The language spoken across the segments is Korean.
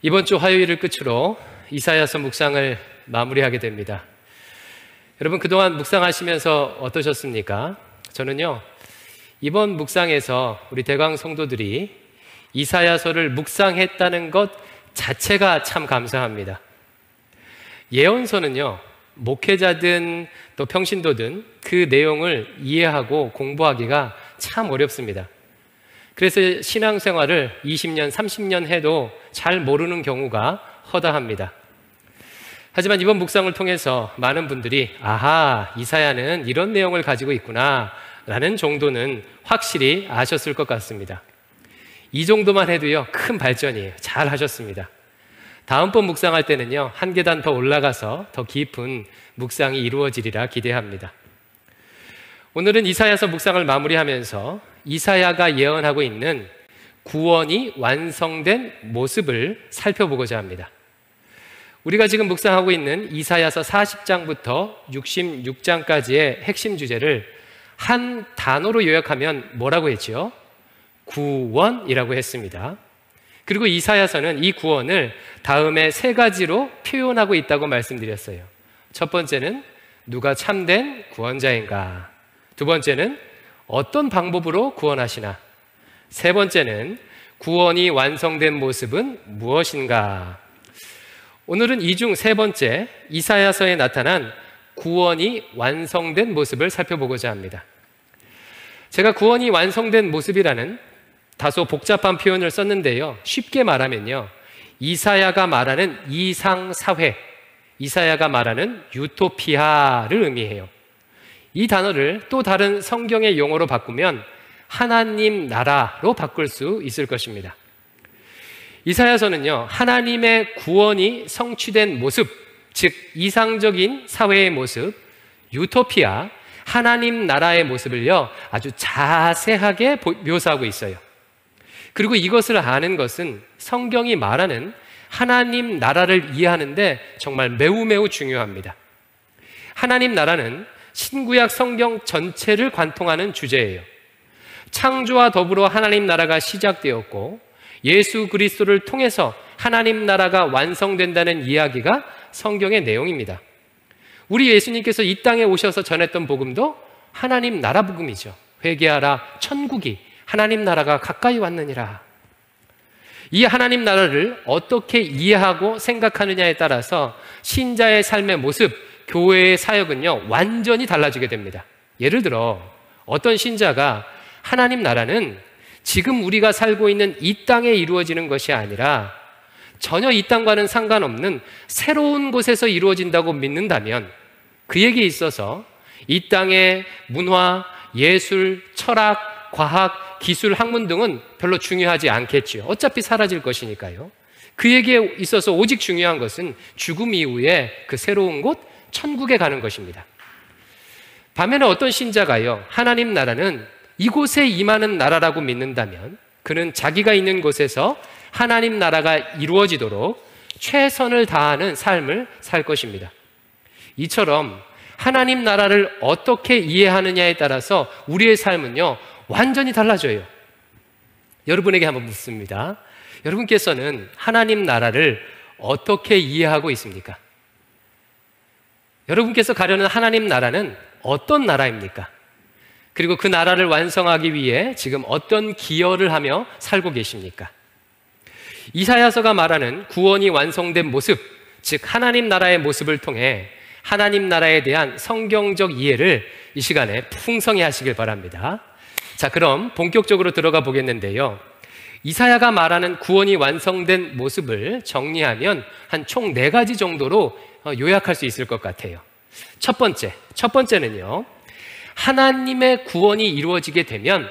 이번 주 화요일을 끝으로 이사야서 묵상을 마무리하게 됩니다. 여러분 그동안 묵상하시면서 어떠셨습니까? 저는요, 이번 묵상에서 우리 대광 성도들이 이사야서를 묵상했다는 것 자체가 참 감사합니다. 예언서는요, 목회자든 또 평신도든 그 내용을 이해하고 공부하기가 참 어렵습니다. 그래서 신앙생활을 20년, 30년 해도 잘 모르는 경우가 허다합니다. 하지만 이번 묵상을 통해서 많은 분들이 아하, 이사야는 이런 내용을 가지고 있구나 라는 정도는 확실히 아셨을 것 같습니다. 이 정도만 해도요, 큰 발전이에요. 잘 하셨습니다. 다음번 묵상할 때는요, 한 계단 더 올라가서 더 깊은 묵상이 이루어지리라 기대합니다. 오늘은 이사야서 묵상을 마무리하면서 이사야가 예언하고 있는 구원이 완성된 모습을 살펴보고자 합니다. 우리가 지금 묵상하고 있는 이사야서 40장부터 66장까지의 핵심 주제를 한 단어로 요약하면 뭐라고 했죠? 구원이라고 했습니다. 그리고 이사야서는 이 구원을 다음에 세 가지로 표현하고 있다고 말씀드렸어요. 첫 번째는 누가 참된 구원자인가? 두 번째는 어떤 방법으로 구원하시나? 세 번째는 구원이 완성된 모습은 무엇인가? 오늘은 이 중 세 번째, 이사야서에 나타난 구원이 완성된 모습을 살펴보고자 합니다. 제가 구원이 완성된 모습이라는 다소 복잡한 표현을 썼는데요, 쉽게 말하면요, 이사야가 말하는 이상사회, 이사야가 말하는 유토피아를 의미해요. 이 단어를 또 다른 성경의 용어로 바꾸면 하나님 나라로 바꿀 수 있을 것입니다. 이사야서는요, 하나님의 구원이 성취된 모습, 즉 이상적인 사회의 모습, 유토피아, 하나님 나라의 모습을요, 아주 자세하게 묘사하고 있어요. 그리고 이것을 아는 것은 성경이 말하는 하나님 나라를 이해하는데 정말 매우 중요합니다. 하나님 나라는 신구약 성경 전체를 관통하는 주제예요. 창조와 더불어 하나님 나라가 시작되었고 예수 그리스도를 통해서 하나님 나라가 완성된다는 이야기가 성경의 내용입니다. 우리 예수님께서 이 땅에 오셔서 전했던 복음도 하나님 나라 복음이죠. 회개하라, 천국이 하나님 나라가 가까이 왔느니라. 이 하나님 나라를 어떻게 이해하고 생각하느냐에 따라서 신자의 삶의 모습, 교회의 사역은요, 완전히 달라지게 됩니다. 예를 들어 어떤 신자가 하나님 나라는 지금 우리가 살고 있는 이 땅에 이루어지는 것이 아니라 전혀 이 땅과는 상관없는 새로운 곳에서 이루어진다고 믿는다면 그에게 있어서 이 땅의 문화, 예술, 철학, 과학, 기술, 학문 등은 별로 중요하지 않겠죠. 어차피 사라질 것이니까요. 그에게 있어서 오직 중요한 것은 죽음 이후에 그 새로운 곳, 천국에 가는 것입니다. 반면에 어떤 신자가요, 하나님 나라는 이곳에 임하는 나라라고 믿는다면 그는 자기가 있는 곳에서 하나님 나라가 이루어지도록 최선을 다하는 삶을 살 것입니다. 이처럼 하나님 나라를 어떻게 이해하느냐에 따라서 우리의 삶은요, 완전히 달라져요. 여러분에게 한번 묻습니다. 여러분께서는 하나님 나라를 어떻게 이해하고 있습니까? 여러분께서 가려는 하나님 나라는 어떤 나라입니까? 그리고 그 나라를 완성하기 위해 지금 어떤 기여를 하며 살고 계십니까? 이사야서가 말하는 구원이 완성된 모습, 즉 하나님 나라의 모습을 통해 하나님 나라에 대한 성경적 이해를 이 시간에 풍성히 하시길 바랍니다. 자, 그럼 본격적으로 들어가 보겠는데요, 이사야가 말하는 구원이 완성된 모습을 정리하면 한 총 4가지 정도로 요약할 수 있을 것 같아요. 첫 번째는요, 하나님의 구원이 이루어지게 되면,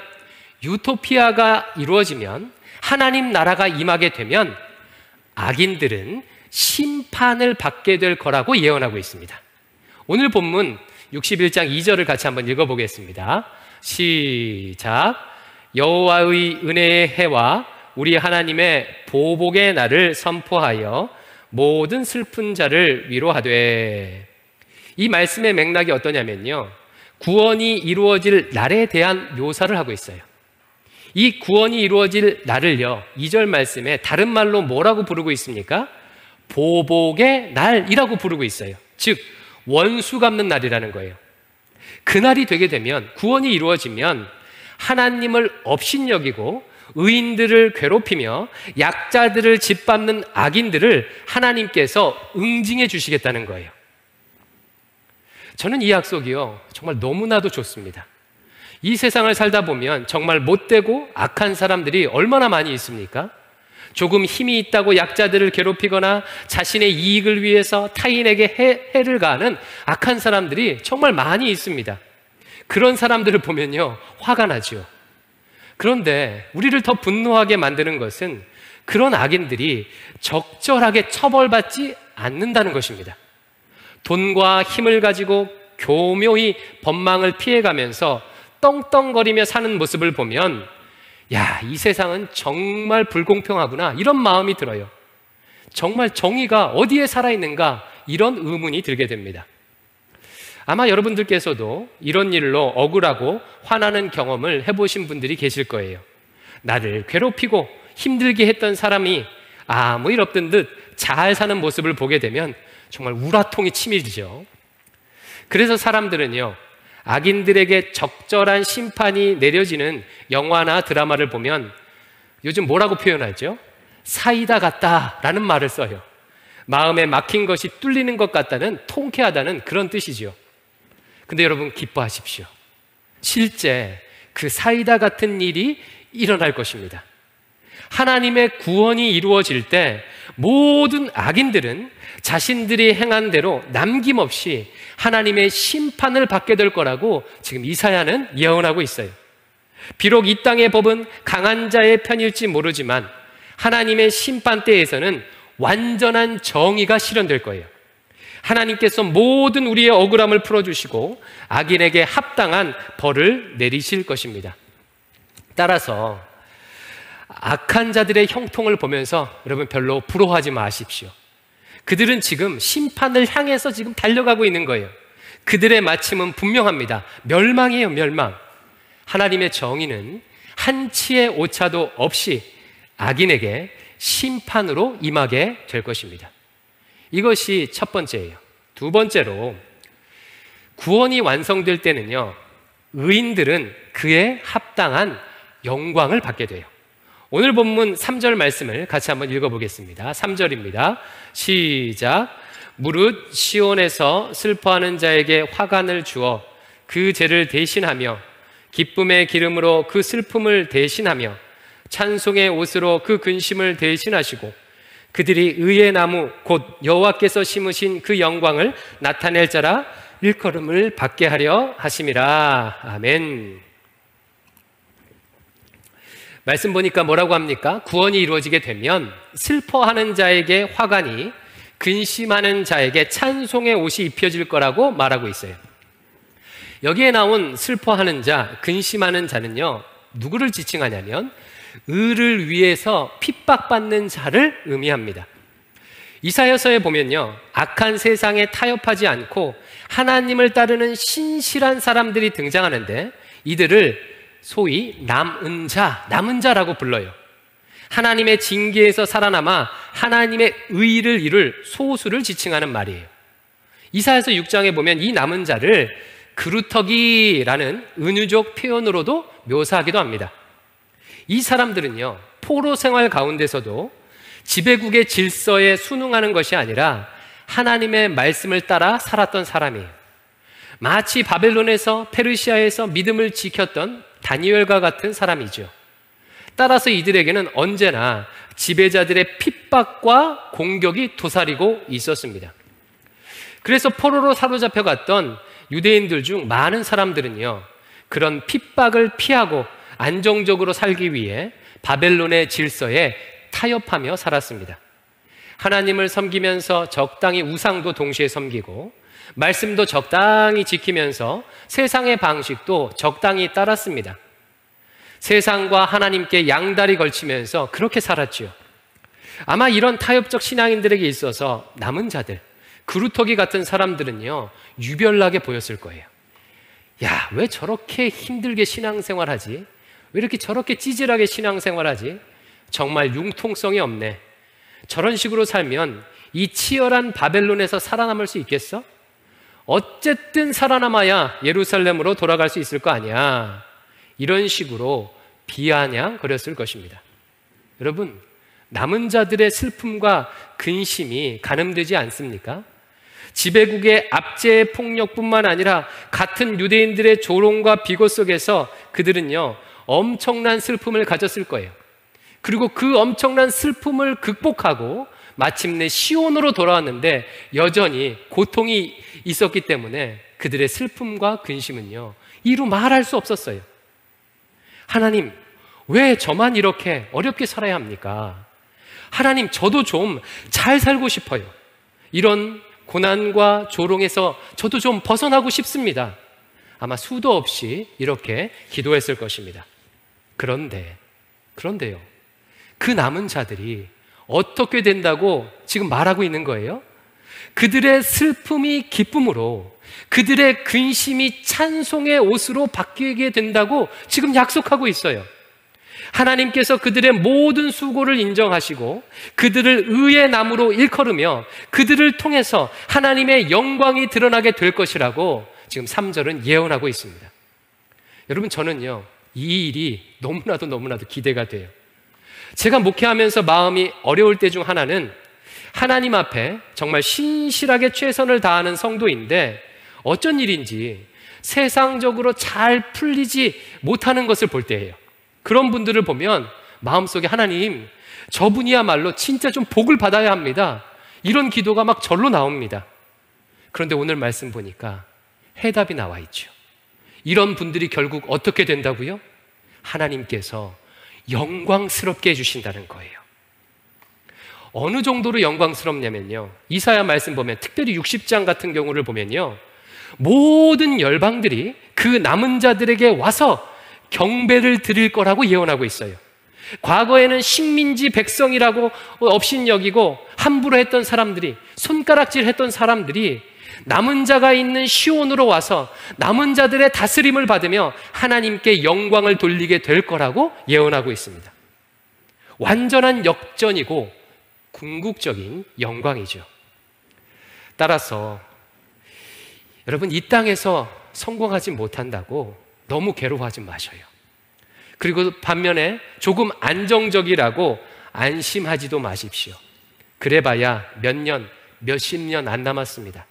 유토피아가 이루어지면, 하나님 나라가 임하게 되면 악인들은 심판을 받게 될 거라고 예언하고 있습니다. 오늘 본문 61장 2절을 같이 한번 읽어보겠습니다. 시작. 여호와의 은혜의 해와 우리 하나님의 보복의 날을 선포하여 모든 슬픈 자를 위로하되. 이 말씀의 맥락이 어떠냐면요, 구원이 이루어질 날에 대한 묘사를 하고 있어요. 이 구원이 이루어질 날을요, 2절 말씀에 다른 말로 뭐라고 부르고 있습니까? 보복의 날이라고 부르고 있어요. 즉 원수 갚는 날이라는 거예요. 그날이 되게 되면, 구원이 이루어지면 하나님을 업신여기고 의인들을 괴롭히며 약자들을 짓밟는 악인들을 하나님께서 응징해 주시겠다는 거예요. 저는 이 약속이요, 정말 너무나도 좋습니다. 이 세상을 살다 보면 정말 못되고 악한 사람들이 얼마나 많이 있습니까? 조금 힘이 있다고 약자들을 괴롭히거나 자신의 이익을 위해서 타인에게 해를 가하는 악한 사람들이 정말 많이 있습니다. 그런 사람들을 보면요, 화가 나죠. 그런데 우리를 더 분노하게 만드는 것은 그런 악인들이 적절하게 처벌받지 않는다는 것입니다. 돈과 힘을 가지고 교묘히 법망을 피해가면서 떵떵거리며 사는 모습을 보면, 야, 이 세상은 정말 불공평하구나, 이런 마음이 들어요. 정말 정의가 어디에 살아있는가, 이런 의문이 들게 됩니다. 아마 여러분들께서도 이런 일로 억울하고 화나는 경험을 해보신 분들이 계실 거예요. 나를 괴롭히고 힘들게 했던 사람이 아무 일 없던 듯 잘 사는 모습을 보게 되면 정말 우라통이 치밀죠. 그래서 사람들은요, 악인들에게 적절한 심판이 내려지는 영화나 드라마를 보면 요즘 뭐라고 표현하죠? 사이다 같다라는 말을 써요. 마음에 막힌 것이 뚫리는 것 같다는, 통쾌하다는 그런 뜻이죠. 근데 여러분 기뻐하십시오. 실제 그 사이다 같은 일이 일어날 것입니다. 하나님의 구원이 이루어질 때 모든 악인들은 자신들이 행한 대로 남김없이 하나님의 심판을 받게 될 거라고 지금 이사야는 예언하고 있어요. 비록 이 땅의 법은 강한 자의 편일지 모르지만 하나님의 심판 때에서는 완전한 정의가 실현될 거예요. 하나님께서 모든 우리의 억울함을 풀어주시고 악인에게 합당한 벌을 내리실 것입니다. 따라서 악한 자들의 형통을 보면서 여러분 별로 부러워하지 마십시오. 그들은 지금 심판을 향해서 지금 달려가고 있는 거예요. 그들의 마침은 분명합니다. 멸망이에요, 멸망. 하나님의 정의는 한치의 오차도 없이 악인에게 심판으로 임하게 될 것입니다. 이것이 첫 번째예요. 두 번째로, 구원이 완성될 때는요, 의인들은 그에 합당한 영광을 받게 돼요. 오늘 본문 3절 말씀을 같이 한번 읽어보겠습니다. 3절입니다. 시작. 무릇 시온에서 슬퍼하는 자에게 화관을 주어 그 죄를 대신하며 기쁨의 기름으로 그 슬픔을 대신하며 찬송의 옷으로 그 근심을 대신하시고 그들이 의의 나무 곧 여호와께서 심으신 그 영광을 나타낼 자라 일컬음을 받게 하려 하심이라. 아멘. 말씀 보니까 뭐라고 합니까? 구원이 이루어지게 되면 슬퍼하는 자에게 화관이, 근심하는 자에게 찬송의 옷이 입혀질 거라고 말하고 있어요. 여기에 나온 슬퍼하는 자, 근심하는 자는요, 누구를 지칭하냐면 의를 위해서 핍박받는 자를 의미합니다. 이사야서에 보면요, 악한 세상에 타협하지 않고 하나님을 따르는 신실한 사람들이 등장하는데 이들을 소위 남은 자라고 불러요. 하나님의 징계에서 살아남아 하나님의 의를 이룰 소수를 지칭하는 말이에요. 이사야서 6장에 보면 이 남은 자를 그루터기라는 은유적 표현으로도 묘사하기도 합니다. 이 사람들은요, 포로 생활 가운데서도 지배국의 질서에 순응하는 것이 아니라 하나님의 말씀을 따라 살았던 사람이에요. 마치 바벨론에서, 페르시아에서 믿음을 지켰던 다니엘과 같은 사람이죠. 따라서 이들에게는 언제나 지배자들의 핍박과 공격이 도사리고 있었습니다. 그래서 포로로 사로잡혀 갔던 유대인들 중 많은 사람들은요, 그런 핍박을 피하고 안정적으로 살기 위해 바벨론의 질서에 타협하며 살았습니다. 하나님을 섬기면서 적당히 우상도 동시에 섬기고 말씀도 적당히 지키면서 세상의 방식도 적당히 따랐습니다. 세상과 하나님께 양다리 걸치면서 그렇게 살았죠. 아마 이런 타협적 신앙인들에게 있어서 남은 자들, 그루터기 같은 사람들은요, 유별나게 보였을 거예요. 야, 왜 저렇게 힘들게 신앙생활하지? 왜 이렇게 저렇게 찌질하게 신앙생활하지? 정말 융통성이 없네. 저런 식으로 살면 이 치열한 바벨론에서 살아남을 수 있겠어? 어쨌든 살아남아야 예루살렘으로 돌아갈 수 있을 거 아니야. 이런 식으로 비아냥거렸을 것입니다. 여러분, 남은 자들의 슬픔과 근심이 가늠되지 않습니까? 지배국의 압제의 폭력뿐만 아니라 같은 유대인들의 조롱과 비고 속에서 그들은요, 엄청난 슬픔을 가졌을 거예요. 그리고 그 엄청난 슬픔을 극복하고 마침내 시온으로 돌아왔는데 여전히 고통이 있었기 때문에 그들의 슬픔과 근심은요, 이루 말할 수 없었어요. 하나님, 왜 저만 이렇게 어렵게 살아야 합니까? 하나님, 저도 좀 잘 살고 싶어요. 이런 고난과 조롱에서 저도 좀 벗어나고 싶습니다. 아마 수도 없이 이렇게 기도했을 것입니다. 그런데요, 그 남은 자들이 어떻게 된다고 지금 말하고 있는 거예요? 그들의 슬픔이 기쁨으로, 그들의 근심이 찬송의 옷으로 바뀌게 된다고 지금 약속하고 있어요. 하나님께서 그들의 모든 수고를 인정하시고 그들을 의의 나무로 일컬으며 그들을 통해서 하나님의 영광이 드러나게 될 것이라고 지금 3절은 예언하고 있습니다. 여러분, 저는요, 이 일이 너무나도 기대가 돼요. 제가 목회하면서 마음이 어려울 때 중 하나는 하나님 앞에 정말 신실하게 최선을 다하는 성도인데 어쩐 일인지 세상적으로 잘 풀리지 못하는 것을 볼 때예요. 그런 분들을 보면 마음속에 하나님, 저분이야말로 진짜 좀 복을 받아야 합니다. 이런 기도가 막 절로 나옵니다. 그런데 오늘 말씀 보니까 해답이 나와 있죠. 이런 분들이 결국 어떻게 된다고요? 하나님께서 영광스럽게 해주신다는 거예요. 어느 정도로 영광스럽냐면요, 이사야 말씀 보면, 특별히 60장 같은 경우를 보면요, 모든 열방들이 그 남은 자들에게 와서 경배를 드릴 거라고 예언하고 있어요. 과거에는 식민지 백성이라고 업신여기고 함부로 했던 사람들이, 손가락질 했던 사람들이 남은 자가 있는 시온으로 와서 남은 자들의 다스림을 받으며 하나님께 영광을 돌리게 될 거라고 예언하고 있습니다. 완전한 역전이고 궁극적인 영광이죠. 따라서 여러분, 이 땅에서 성공하지 못한다고 너무 괴로워하지 마셔요. 그리고 반면에 조금 안정적이라고 안심하지도 마십시오. 그래봐야 몇 년, 몇십 년 안 남았습니다.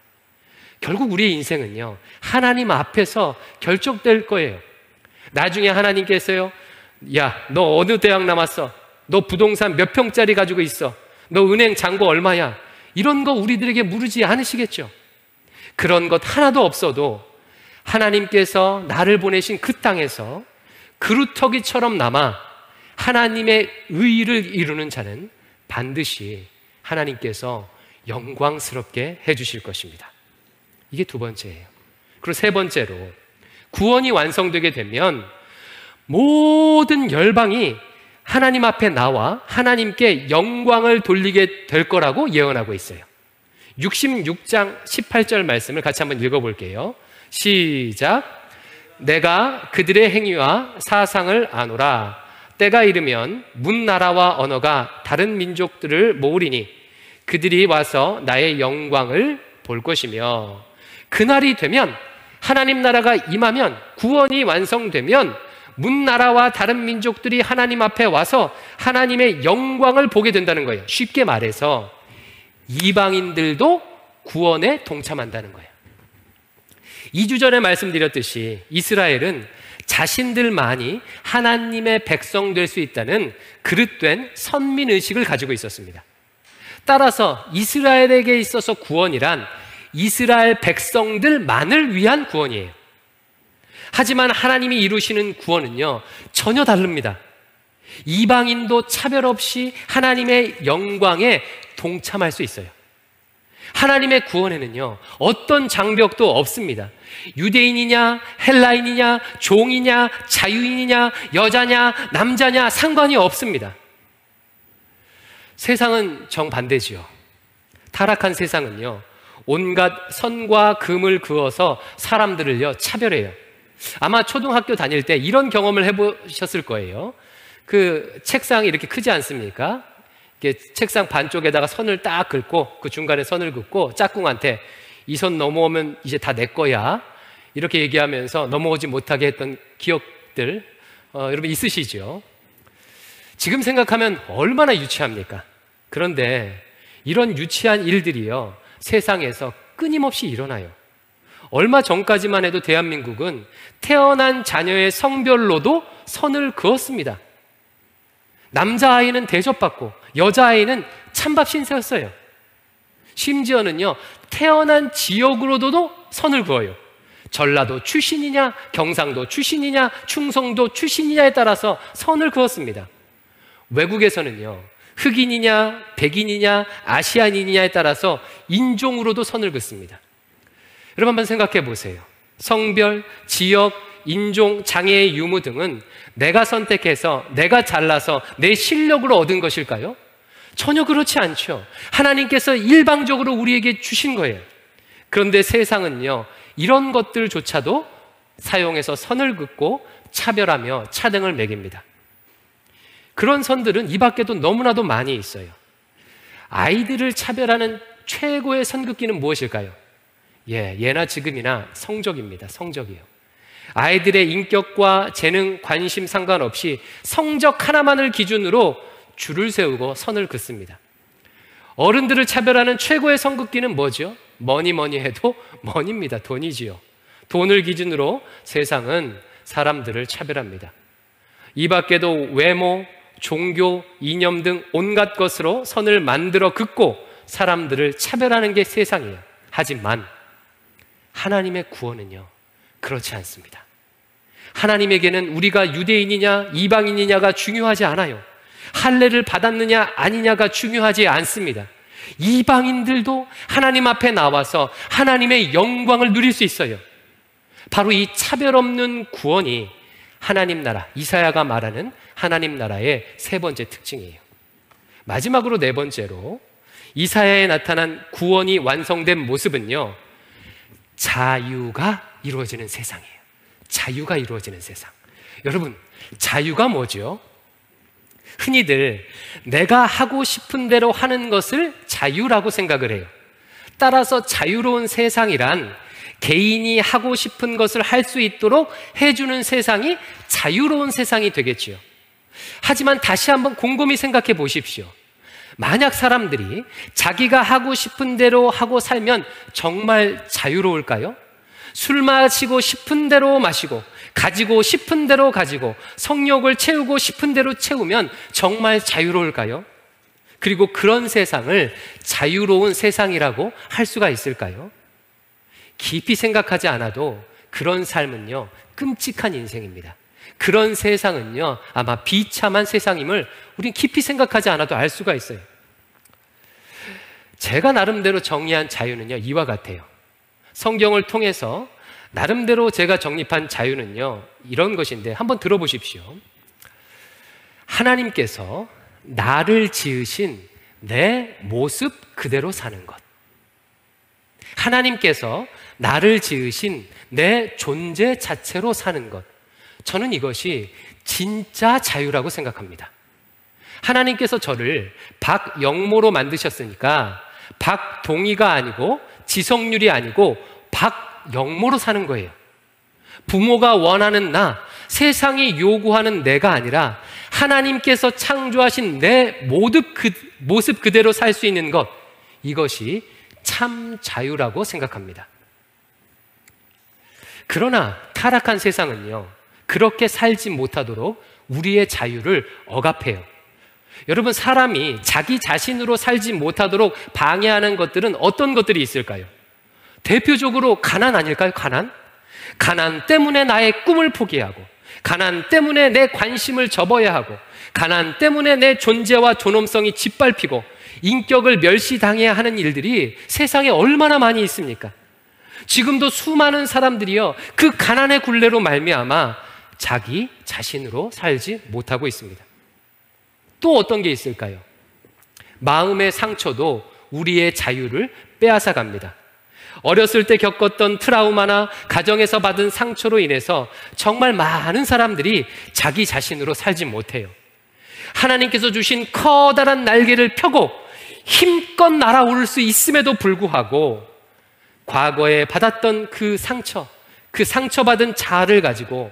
결국 우리의 인생은요, 하나님 앞에서 결정될 거예요. 나중에 하나님께서요, 야, 너 어느 대학 남았어? 너 부동산 몇 평짜리 가지고 있어? 너 은행 잔고 얼마야? 이런 거 우리들에게 물으지 않으시겠죠? 그런 것 하나도 없어도 하나님께서 나를 보내신 그 땅에서 그루터기처럼 남아 하나님의 의를 이루는 자는 반드시 하나님께서 영광스럽게 해주실 것입니다. 이게 두 번째예요. 그리고 세 번째로, 구원이 완성되게 되면 모든 열방이 하나님 앞에 나와 하나님께 영광을 돌리게 될 거라고 예언하고 있어요. 66장 18절 말씀을 같이 한번 읽어볼게요. 시작. 내가 그들의 행위와 사상을 아노라. 때가 이르면 문 나라와 언어가 다른 민족들을 모으리니 그들이 와서 나의 영광을 볼 것이며, 그날이 되면, 하나님 나라가 임하면, 구원이 완성되면 문 나라와 다른 민족들이 하나님 앞에 와서 하나님의 영광을 보게 된다는 거예요. 쉽게 말해서 이방인들도 구원에 동참한다는 거예요. 2주 전에 말씀드렸듯이 이스라엘은 자신들만이 하나님의 백성 될 수 있다는 그릇된 선민의식을 가지고 있었습니다. 따라서 이스라엘에게 있어서 구원이란 이스라엘 백성들만을 위한 구원이에요. 하지만 하나님이 이루시는 구원은요, 전혀 다릅니다. 이방인도 차별 없이 하나님의 영광에 동참할 수 있어요. 하나님의 구원에는요, 어떤 장벽도 없습니다. 유대인이냐, 헬라인이냐, 종이냐, 자유인이냐, 여자냐, 남자냐 상관이 없습니다. 세상은 정반대지요. 타락한 세상은요, 온갖 선과 금을 그어서 사람들을요, 차별해요. 아마 초등학교 다닐 때 이런 경험을 해보셨을 거예요. 그 책상이 이렇게 크지 않습니까? 이렇게 책상 반쪽에다가 선을 딱 긋고 그 중간에 선을 긋고 짝꿍한테 이 선 넘어오면 이제 다 내 거야 이렇게 얘기하면서 넘어오지 못하게 했던 기억들 여러분 있으시죠? 지금 생각하면 얼마나 유치합니까? 그런데 이런 유치한 일들이요 세상에서 끊임없이 일어나요. 얼마 전까지만 해도 대한민국은 태어난 자녀의 성별로도 선을 그었습니다. 남자아이는 대접받고 여자아이는 찬밥 신세였어요. 심지어는요 태어난 지역으로도 선을 그어요. 전라도 출신이냐 경상도 출신이냐 충성도 출신이냐에 따라서 선을 그었습니다. 외국에서는요 흑인이냐 백인이냐 아시안인이냐에 따라서 인종으로도 선을 긋습니다. 여러분 한번 생각해 보세요. 성별, 지역, 인종, 장애의 유무 등은 내가 선택해서 내가 잘나서 내 실력으로 얻은 것일까요? 전혀 그렇지 않죠. 하나님께서 일방적으로 우리에게 주신 거예요. 그런데 세상은요 이런 것들조차도 사용해서 선을 긋고 차별하며 차등을 매깁니다. 그런 선들은 이 밖에도 너무나도 많이 있어요. 아이들을 차별하는 최고의 선긋기는 무엇일까요? 예나 지금이나 성적입니다. 성적이요. 아이들의 인격과 재능, 관심 상관없이 성적 하나만을 기준으로 줄을 세우고 선을 긋습니다. 어른들을 차별하는 최고의 선긋기는 뭐죠? 뭐니 해도 money입니다. 돈이지요. 돈을 기준으로 세상은 사람들을 차별합니다. 이 밖에도 외모, 종교, 이념 등 온갖 것으로 선을 만들어 긋고 사람들을 차별하는 게 세상이에요. 하지만 하나님의 구원은요 그렇지 않습니다. 하나님에게는 우리가 유대인이냐 이방인이냐가 중요하지 않아요. 할례를 받았느냐 아니냐가 중요하지 않습니다. 이방인들도 하나님 앞에 나와서 하나님의 영광을 누릴 수 있어요. 바로 이 차별 없는 구원이 하나님 나라, 이사야가 말하는 하나님 나라의 세 번째 특징이에요. 마지막으로 네 번째로 이사야에 나타난 구원이 완성된 모습은요 자유가 이루어지는 세상이에요. 자유가 이루어지는 세상. 여러분, 자유가 뭐죠? 흔히들 내가 하고 싶은 대로 하는 것을 자유라고 생각을 해요. 따라서 자유로운 세상이란 개인이 하고 싶은 것을 할 수 있도록 해주는 세상이 자유로운 세상이 되겠지요. 하지만 다시 한번 곰곰이 생각해 보십시오. 만약 사람들이 자기가 하고 싶은 대로 하고 살면 정말 자유로울까요? 술 마시고 싶은 대로 마시고 가지고 싶은 대로 가지고 성욕을 채우고 싶은 대로 채우면 정말 자유로울까요? 그리고 그런 세상을 자유로운 세상이라고 할 수가 있을까요? 깊이 생각하지 않아도 그런 삶은요 끔찍한 인생입니다. 그런 세상은요 아마 비참한 세상임을 우린 깊이 생각하지 않아도 알 수가 있어요. 제가 나름대로 정의한 자유는요 이와 같아요. 성경을 통해서 나름대로 제가 정립한 자유는요 이런 것인데 한번 들어보십시오. 하나님께서 나를 지으신 내 모습 그대로 사는 것, 하나님께서 나를 지으신 내 존재 자체로 사는 것, 저는 이것이 진짜 자유라고 생각합니다. 하나님께서 저를 박영모로 만드셨으니까 박동희가 아니고 지성률이 아니고 박영모로 사는 거예요. 부모가 원하는 나, 세상이 요구하는 내가 아니라 하나님께서 창조하신 내 모습 그대로 살 수 있는 것, 이것이 참 자유라고 생각합니다. 그러나 타락한 세상은요 그렇게 살지 못하도록 우리의 자유를 억압해요. 여러분, 사람이 자기 자신으로 살지 못하도록 방해하는 것들은 어떤 것들이 있을까요? 대표적으로 가난 아닐까요? 가난 때문에 나의 꿈을 포기하고, 가난 때문에 내 관심을 접어야 하고, 가난 때문에 내 존재와 존엄성이 짓밟히고 인격을 멸시당해야 하는 일들이 세상에 얼마나 많이 있습니까? 지금도 수많은 사람들이요 그 가난의 굴레로 말미암아 자기 자신으로 살지 못하고 있습니다. 또 어떤 게 있을까요? 마음의 상처도 우리의 자유를 빼앗아 갑니다. 어렸을 때 겪었던 트라우마나 가정에서 받은 상처로 인해서 정말 많은 사람들이 자기 자신으로 살지 못해요. 하나님께서 주신 커다란 날개를 펴고 힘껏 날아오를 수 있음에도 불구하고 과거에 받았던 그 상처받은 자아를 가지고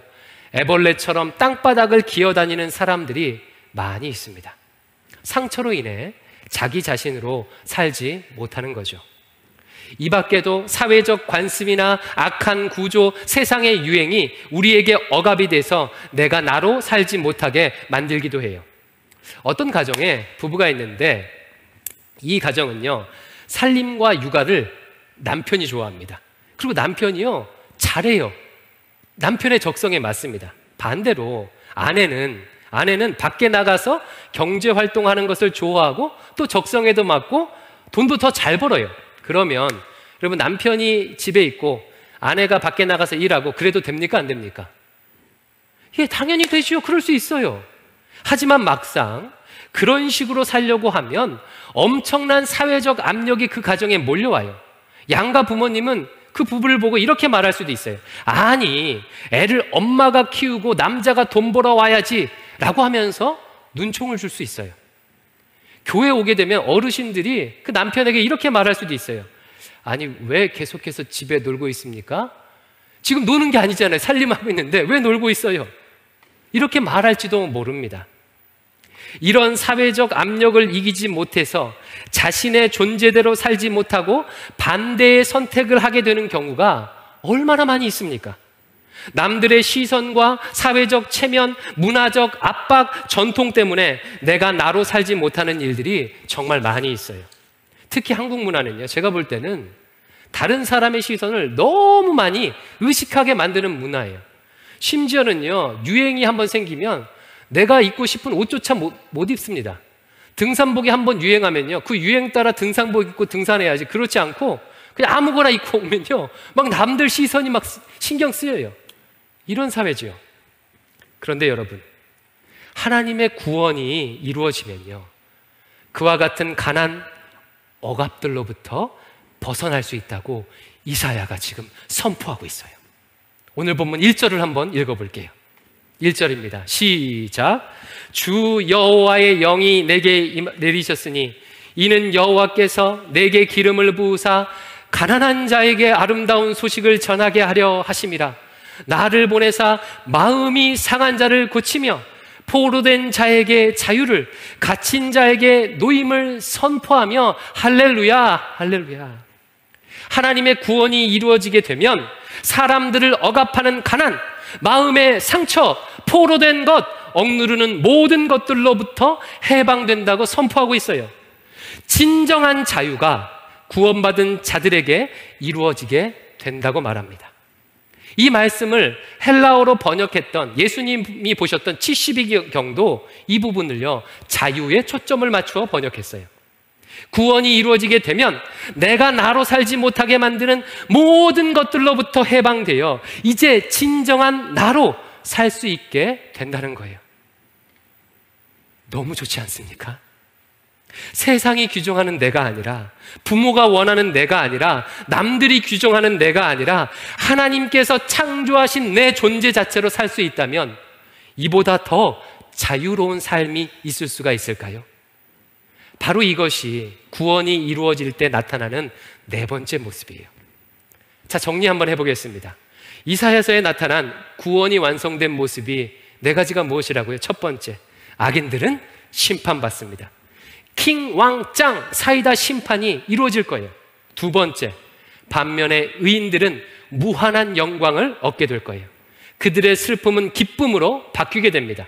애벌레처럼 땅바닥을 기어다니는 사람들이 많이 있습니다. 상처로 인해 자기 자신으로 살지 못하는 거죠. 이 밖에도 사회적 관습이나 악한 구조, 세상의 유행이 우리에게 억압이 돼서 내가 나로 살지 못하게 만들기도 해요. 어떤 가정에 부부가 있는데 이 가정은요, 살림과 육아를 남편이 좋아합니다. 그리고 남편이요, 잘해요. 남편의 적성에 맞습니다. 반대로 아내는 밖에 나가서 경제 활동하는 것을 좋아하고 또 적성에도 맞고 돈도 더 잘 벌어요. 그러면 여러분, 남편이 집에 있고 아내가 밖에 나가서 일하고 그래도 됩니까? 안 됩니까? 예, 당연히 되지요. 그럴 수 있어요. 하지만 막상 그런 식으로 살려고 하면 엄청난 사회적 압력이 그 가정에 몰려와요. 양가 부모님은 그 부부를 보고 이렇게 말할 수도 있어요. 아니, 애를 엄마가 키우고 남자가 돈 벌어와야지 라고 하면서 눈총을 줄 수 있어요. 교회 오게 되면 어르신들이 그 남편에게 이렇게 말할 수도 있어요. 아니, 왜 계속해서 집에 놀고 있습니까? 지금 노는 게 아니잖아요. 살림하고 있는데 왜 놀고 있어요? 이렇게 말할지도 모릅니다. 이런 사회적 압력을 이기지 못해서 자신의 존재대로 살지 못하고 반대의 선택을 하게 되는 경우가 얼마나 많이 있습니까? 남들의 시선과 사회적 체면, 문화적 압박, 전통 때문에 내가 나로 살지 못하는 일들이 정말 많이 있어요. 특히 한국 문화는요, 제가 볼 때는 다른 사람의 시선을 너무 많이 의식하게 만드는 문화예요. 심지어는요, 유행이 한번 생기면 내가 입고 싶은 옷조차 못 입습니다. 등산복이 한번 유행하면요, 그 유행 따라 등산복 입고 등산해야지. 그렇지 않고 그냥 아무거나 입고 오면요, 막 남들 시선이 막 신경 쓰여요. 이런 사회죠. 그런데 여러분, 하나님의 구원이 이루어지면요, 그와 같은 가난, 억압들로부터 벗어날 수 있다고 이사야가 지금 선포하고 있어요. 오늘 본문 1절을 한번 읽어볼게요. 1절입니다. 시작. 주 여호와의 영이 내게 내리셨으니 이는 여호와께서 내게 기름을 부으사 가난한 자에게 아름다운 소식을 전하게 하려 하심이라. 나를 보내사 마음이 상한 자를 고치며 포로된 자에게 자유를, 갇힌 자에게 노임을 선포하며 할렐루야, 할렐루야. 하나님의 구원이 이루어지게 되면 사람들을 억압하는 가난, 마음의 상처, 포로된 것, 억누르는 모든 것들로부터 해방된다고 선포하고 있어요. 진정한 자유가 구원받은 자들에게 이루어지게 된다고 말합니다. 이 말씀을 헬라어로 번역했던 예수님이 보셨던 72경도 이 부분을요, 자유에 초점을 맞추어 번역했어요. 구원이 이루어지게 되면 내가 나로 살지 못하게 만드는 모든 것들로부터 해방되어 이제 진정한 나로 살 수 있게 된다는 거예요. 너무 좋지 않습니까? 세상이 규정하는 내가 아니라, 부모가 원하는 내가 아니라, 남들이 규정하는 내가 아니라 하나님께서 창조하신 내 존재 자체로 살 수 있다면 이보다 더 자유로운 삶이 있을 수가 있을까요? 바로 이것이 구원이 이루어질 때 나타나는 네 번째 모습이에요. 자, 정리 한번 해보겠습니다. 이사야서에 나타난 구원이 완성된 모습이 네 가지가 무엇이라고요? 첫 번째, 악인들은 심판받습니다. 킹, 왕, 짱 사이다 심판이 이루어질 거예요. 두 번째, 반면에 의인들은 무한한 영광을 얻게 될 거예요. 그들의 슬픔은 기쁨으로 바뀌게 됩니다.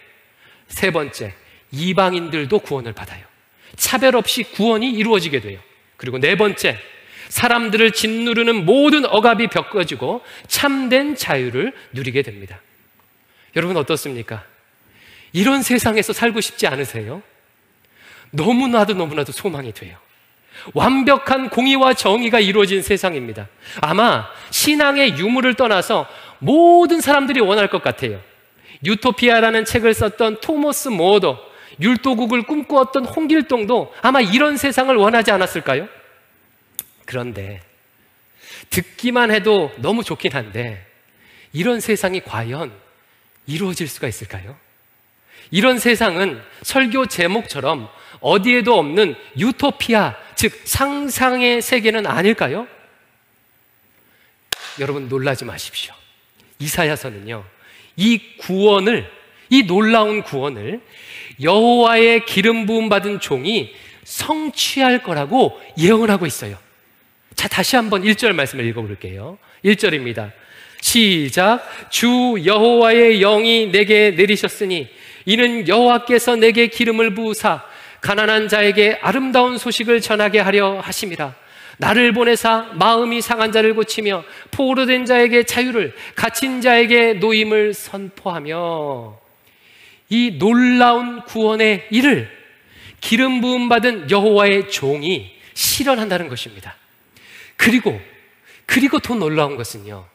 세 번째, 이방인들도 구원을 받아요. 차별 없이 구원이 이루어지게 돼요. 그리고 네 번째, 사람들을 짓누르는 모든 억압이 벗겨지고 참된 자유를 누리게 됩니다. 여러분 어떻습니까? 이런 세상에서 살고 싶지 않으세요? 너무나도 소망이 돼요. 완벽한 공의와 정의가 이루어진 세상입니다. 아마 신앙의 유무를 떠나서 모든 사람들이 원할 것 같아요. 유토피아라는 책을 썼던 토머스 모어도, 율도국을 꿈꾸었던 홍길동도 아마 이런 세상을 원하지 않았을까요? 그런데 듣기만 해도 너무 좋긴 한데 이런 세상이 과연 이루어질 수가 있을까요? 이런 세상은 설교 제목처럼 어디에도 없는 유토피아, 즉 상상의 세계는 아닐까요? 여러분 놀라지 마십시오. 이사야서는요, 이 놀라운 구원을 여호와의 기름 부음 받은 종이 성취할 거라고 예언하고 있어요. 자, 다시 한번 1절 말씀을 읽어볼게요. 1절입니다. 시작. 주 여호와의 영이 내게 내리셨으니 이는 여호와께서 내게 기름을 부으사 가난한 자에게 아름다운 소식을 전하게 하려 하심이라. 나를 보내사 마음이 상한 자를 고치며 포로된 자에게 자유를, 갇힌 자에게 노임을 선포하며. 이 놀라운 구원의 일을 기름 부음 받은 여호와의 종이 실현한다는 것입니다. 그리고 더 놀라운 것은요,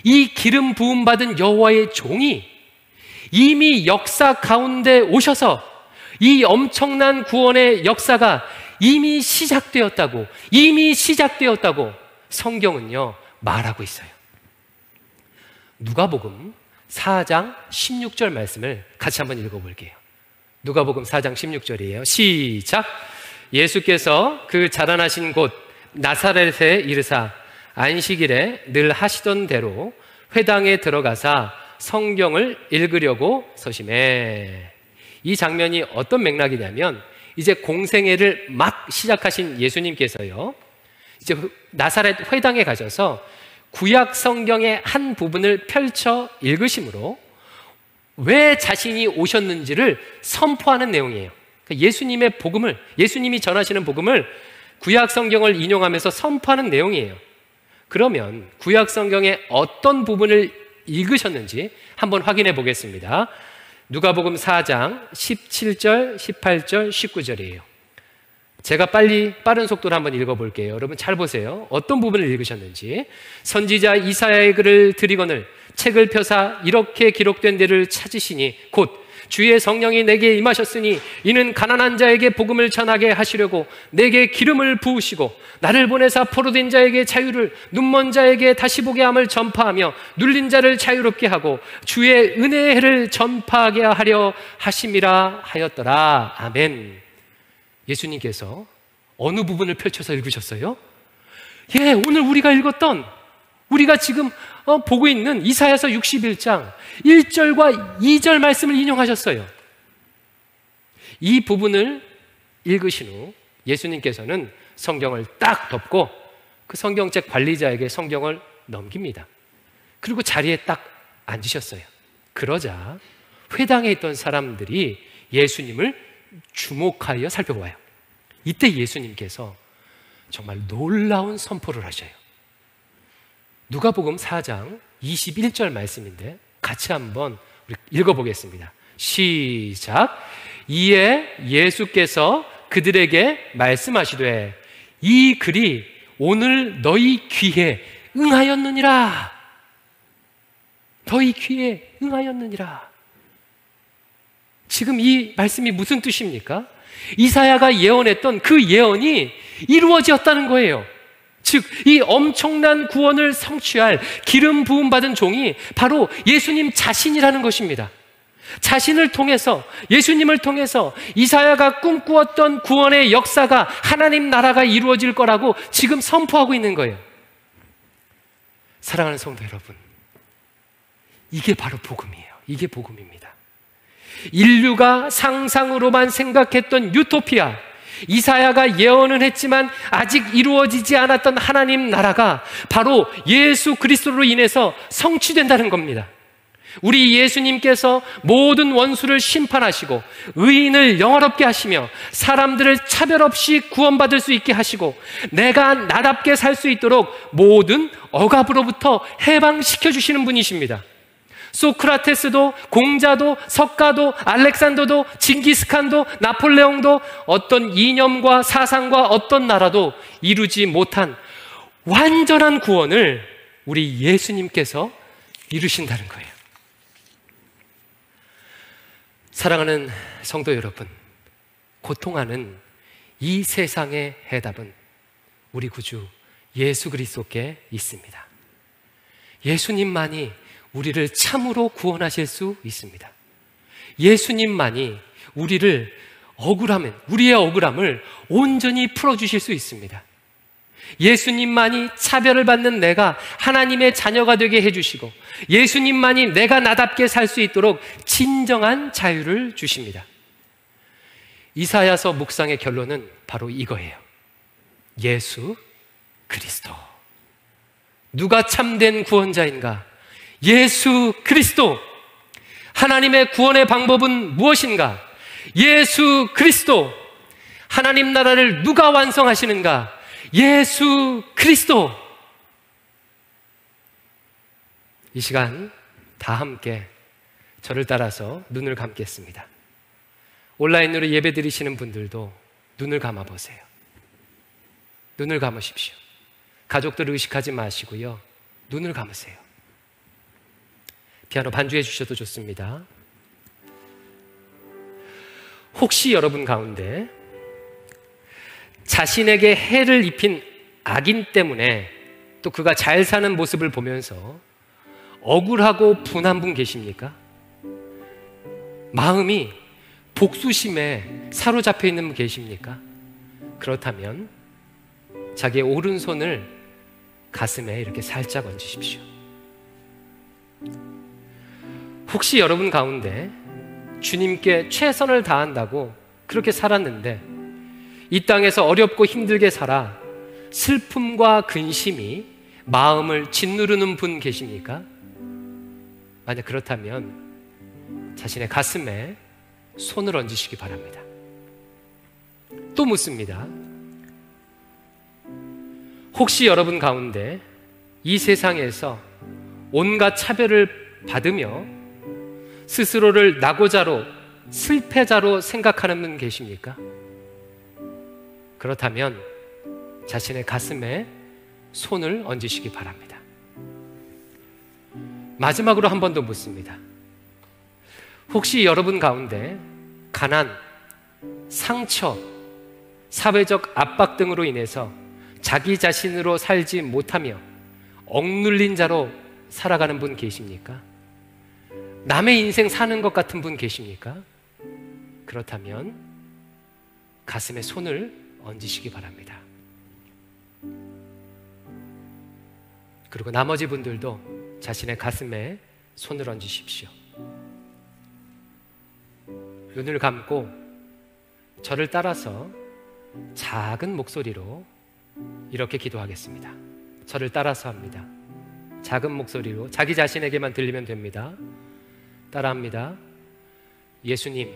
이 기름 부음 받은 여호와의 종이 이미 역사 가운데 오셔서 이 엄청난 구원의 역사가 이미 시작되었다고 성경은요 말하고 있어요. 누가복음 4장 16절 말씀을 같이 한번 읽어볼게요. 누가복음 4장 16절이에요. 시작. 예수께서 그 자라나신 곳 나사렛에 이르사 안식일에 늘 하시던 대로 회당에 들어가사 성경을 읽으려고 서심해. 이 장면이 어떤 맥락이냐면, 이제 공생애를 막 시작하신 예수님께서요, 이제 나사렛 회당에 가셔서 구약 성경의 한 부분을 펼쳐 읽으심으로 왜 자신이 오셨는지를 선포하는 내용이에요. 그러니까 예수님이 전하시는 복음을 구약 성경을 인용하면서 선포하는 내용이에요. 그러면 구약 성경의 어떤 부분을 읽으셨는지 한번 확인해 보겠습니다. 누가복음 4장 17절, 18절, 19절이에요. 제가 빠른 속도로 한번 읽어볼게요. 여러분 잘 보세요. 어떤 부분을 읽으셨는지. 선지자 이사야의 글을 드리거늘 책을 펴사 이렇게 기록된 데를 찾으시니 곧 주의 성령이 내게 임하셨으니 이는 가난한 자에게 복음을 전하게 하시려고 내게 기름을 부으시고 나를 보내사 포로된 자에게 자유를, 눈먼 자에게 다시 보게 함을 전파하며 눌린 자를 자유롭게 하고 주의 은혜의 해를 전파하게 하려 하심이라 하였더라. 아멘. 예수님께서 어느 부분을 펼쳐서 읽으셨어요? 오늘 우리가 지금 보고 있는 이사야서 61장 1절과 2절 말씀을 인용하셨어요. 이 부분을 읽으신 후 예수님께서는 성경을 딱 덮고 그 성경책 관리자에게 성경을 넘깁니다. 그리고 자리에 딱 앉으셨어요. 그러자 회당에 있던 사람들이 예수님을 주목하여 살펴봐요. 이때 예수님께서 정말 놀라운 선포를 하셔요. 누가복음 4장 21절 말씀인데 같이 한번 우리 읽어보겠습니다. 시작. 이에 예수께서 그들에게 말씀하시되 이 글이 오늘 너희 귀에 응하였느니라. 너희 귀에 응하였느니라. 지금 이 말씀이 무슨 뜻입니까? 이사야가 예언했던 그 예언이 이루어졌다는 거예요. 즉, 이 엄청난 구원을 성취할 기름 부음 받은 종이 바로 예수님 자신이라는 것입니다. 자신을 통해서, 예수님을 통해서 이사야가 꿈꾸었던 구원의 역사가, 하나님 나라가 이루어질 거라고 지금 선포하고 있는 거예요. 사랑하는 성도 여러분, 이게 바로 복음이에요. 이게 복음입니다. 인류가 상상으로만 생각했던 유토피아, 이사야가 예언은 했지만 아직 이루어지지 않았던 하나님 나라가 바로 예수 그리스도로 인해서 성취된다는 겁니다. 우리 예수님께서 모든 원수를 심판하시고 의인을 영화롭게 하시며 사람들을 차별 없이 구원받을 수 있게 하시고 내가 나답게 살 수 있도록 모든 억압으로부터 해방시켜 주시는 분이십니다. 소크라테스도, 공자도, 석가도, 알렉산더도, 징기스칸도, 나폴레옹도 어떤 이념과 사상과 어떤 나라도 이루지 못한 완전한 구원을 우리 예수님께서 이루신다는 거예요. 사랑하는 성도 여러분, 고통하는 이 세상의 해답은 우리 구주 예수 그리스도께 있습니다. 예수님만이 우리를 참으로 구원하실 수 있습니다. 예수님만이 우리의 억울함을 온전히 풀어주실 수 있습니다. 예수님만이 차별을 받는 내가 하나님의 자녀가 되게 해주시고, 예수님만이 내가 나답게 살 수 있도록 진정한 자유를 주십니다. 이사야서 묵상의 결론은 바로 이거예요. 예수 그리스도. 누가 참된 구원자인가? 예수 그리스도. 하나님의 구원의 방법은 무엇인가? 예수 그리스도. 하나님 나라를 누가 완성하시는가? 예수 그리스도. 이 시간 다 함께 저를 따라서 눈을 감겠습니다. 온라인으로 예배 드리시는 분들도 눈을 감아보세요. 눈을 감으십시오. 가족들을 의식하지 마시고요, 눈을 감으세요. 피아노 반주해 주셔도 좋습니다. 혹시 여러분 가운데 자신에게 해를 입힌 악인 때문에 또 그가 잘 사는 모습을 보면서 억울하고 분한 분 계십니까? 마음이 복수심에 사로잡혀 있는 분 계십니까? 그렇다면 자기의 오른손을 가슴에 이렇게 살짝 얹으십시오. 혹시 여러분 가운데 주님께 최선을 다한다고 그렇게 살았는데 이 땅에서 어렵고 힘들게 살아 슬픔과 근심이 마음을 짓누르는 분 계십니까? 만약 그렇다면 자신의 가슴에 손을 얹으시기 바랍니다. 또 묻습니다. 혹시 여러분 가운데 이 세상에서 온갖 차별을 받으며 스스로를 낙오자로, 실패자로 생각하는 분 계십니까? 그렇다면 자신의 가슴에 손을 얹으시기 바랍니다. 마지막으로 한 번 더 묻습니다. 혹시 여러분 가운데 가난, 상처, 사회적 압박 등으로 인해서 자기 자신으로 살지 못하며 억눌린 자로 살아가는 분 계십니까? 남의 인생 사는 것 같은 분 계십니까? 그렇다면 가슴에 손을 얹으시기 바랍니다. 그리고 나머지 분들도 자신의 가슴에 손을 얹으십시오. 눈을 감고 저를 따라서 작은 목소리로 이렇게 기도하겠습니다. 저를 따라서 합니다. 작은 목소리로 자기 자신에게만 들리면 됩니다. 따라합니다. 예수님,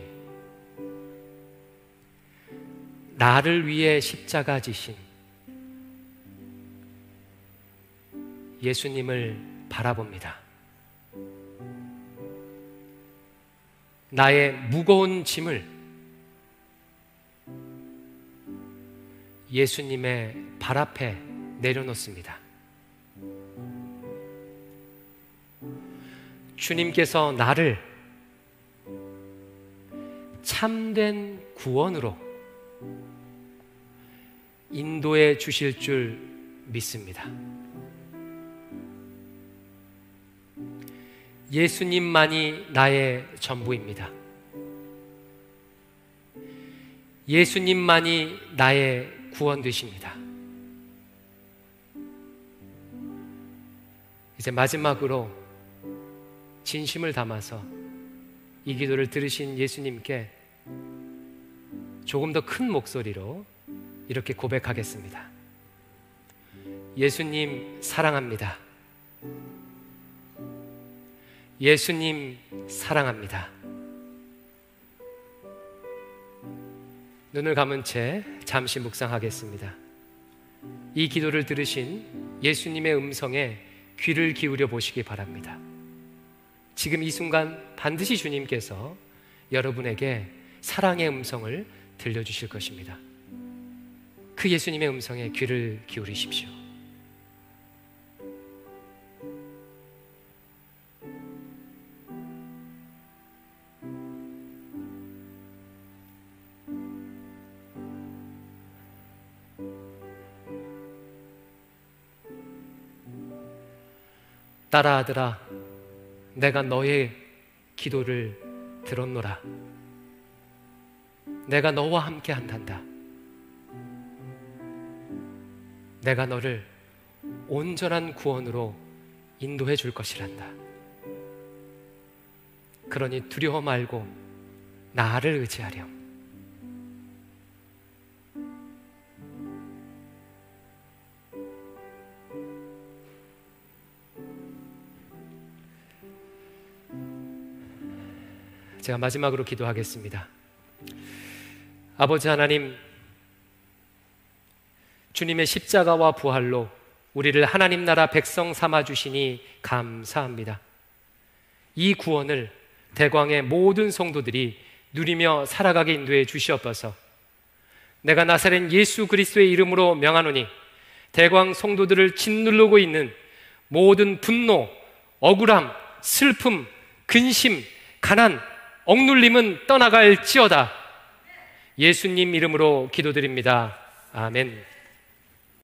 나를 위해 십자가 지신 예수님을 바라봅니다. 나의 무거운 짐을 예수님의 발 앞에 내려놓습니다. 주님께서 나를 참된 구원으로 인도해 주실 줄 믿습니다. 예수님만이 나의 전부입니다. 예수님만이 나의 구원 되십니다. 이제 마지막으로 진심을 담아서 이 기도를 들으신 예수님께 조금 더 큰 목소리로 이렇게 고백하겠습니다. 예수님 사랑합니다. 예수님 사랑합니다. 눈을 감은 채 잠시 묵상하겠습니다. 이 기도를 들으신 예수님의 음성에 귀를 기울여 보시기 바랍니다. 지금 이 순간 반드시 주님께서 여러분에게 사랑의 음성을 들려주실 것입니다. 그 예수님의 음성에 귀를 기울이십시오. 딸아 아들아 내가 너의 기도를 들었노라. 내가 너와 함께 한단다. 내가 너를 온전한 구원으로 인도해 줄 것이란다. 그러니 두려워 말고 나를 의지하렴. 제가 마지막으로 기도하겠습니다. 아버지 하나님, 주님의 십자가와 부활로 우리를 하나님 나라 백성 삼아 주시니 감사합니다. 이 구원을 대광의 모든 성도들이 누리며 살아가게 인도해 주시옵소서. 내가 나사렛 예수 그리스도의 이름으로 명하노니 대광 성도들을 짓누르고 있는 모든 분노, 억울함, 슬픔, 근심, 가난, 억눌림은 떠나갈지어다. 예수님 이름으로 기도드립니다. 아멘.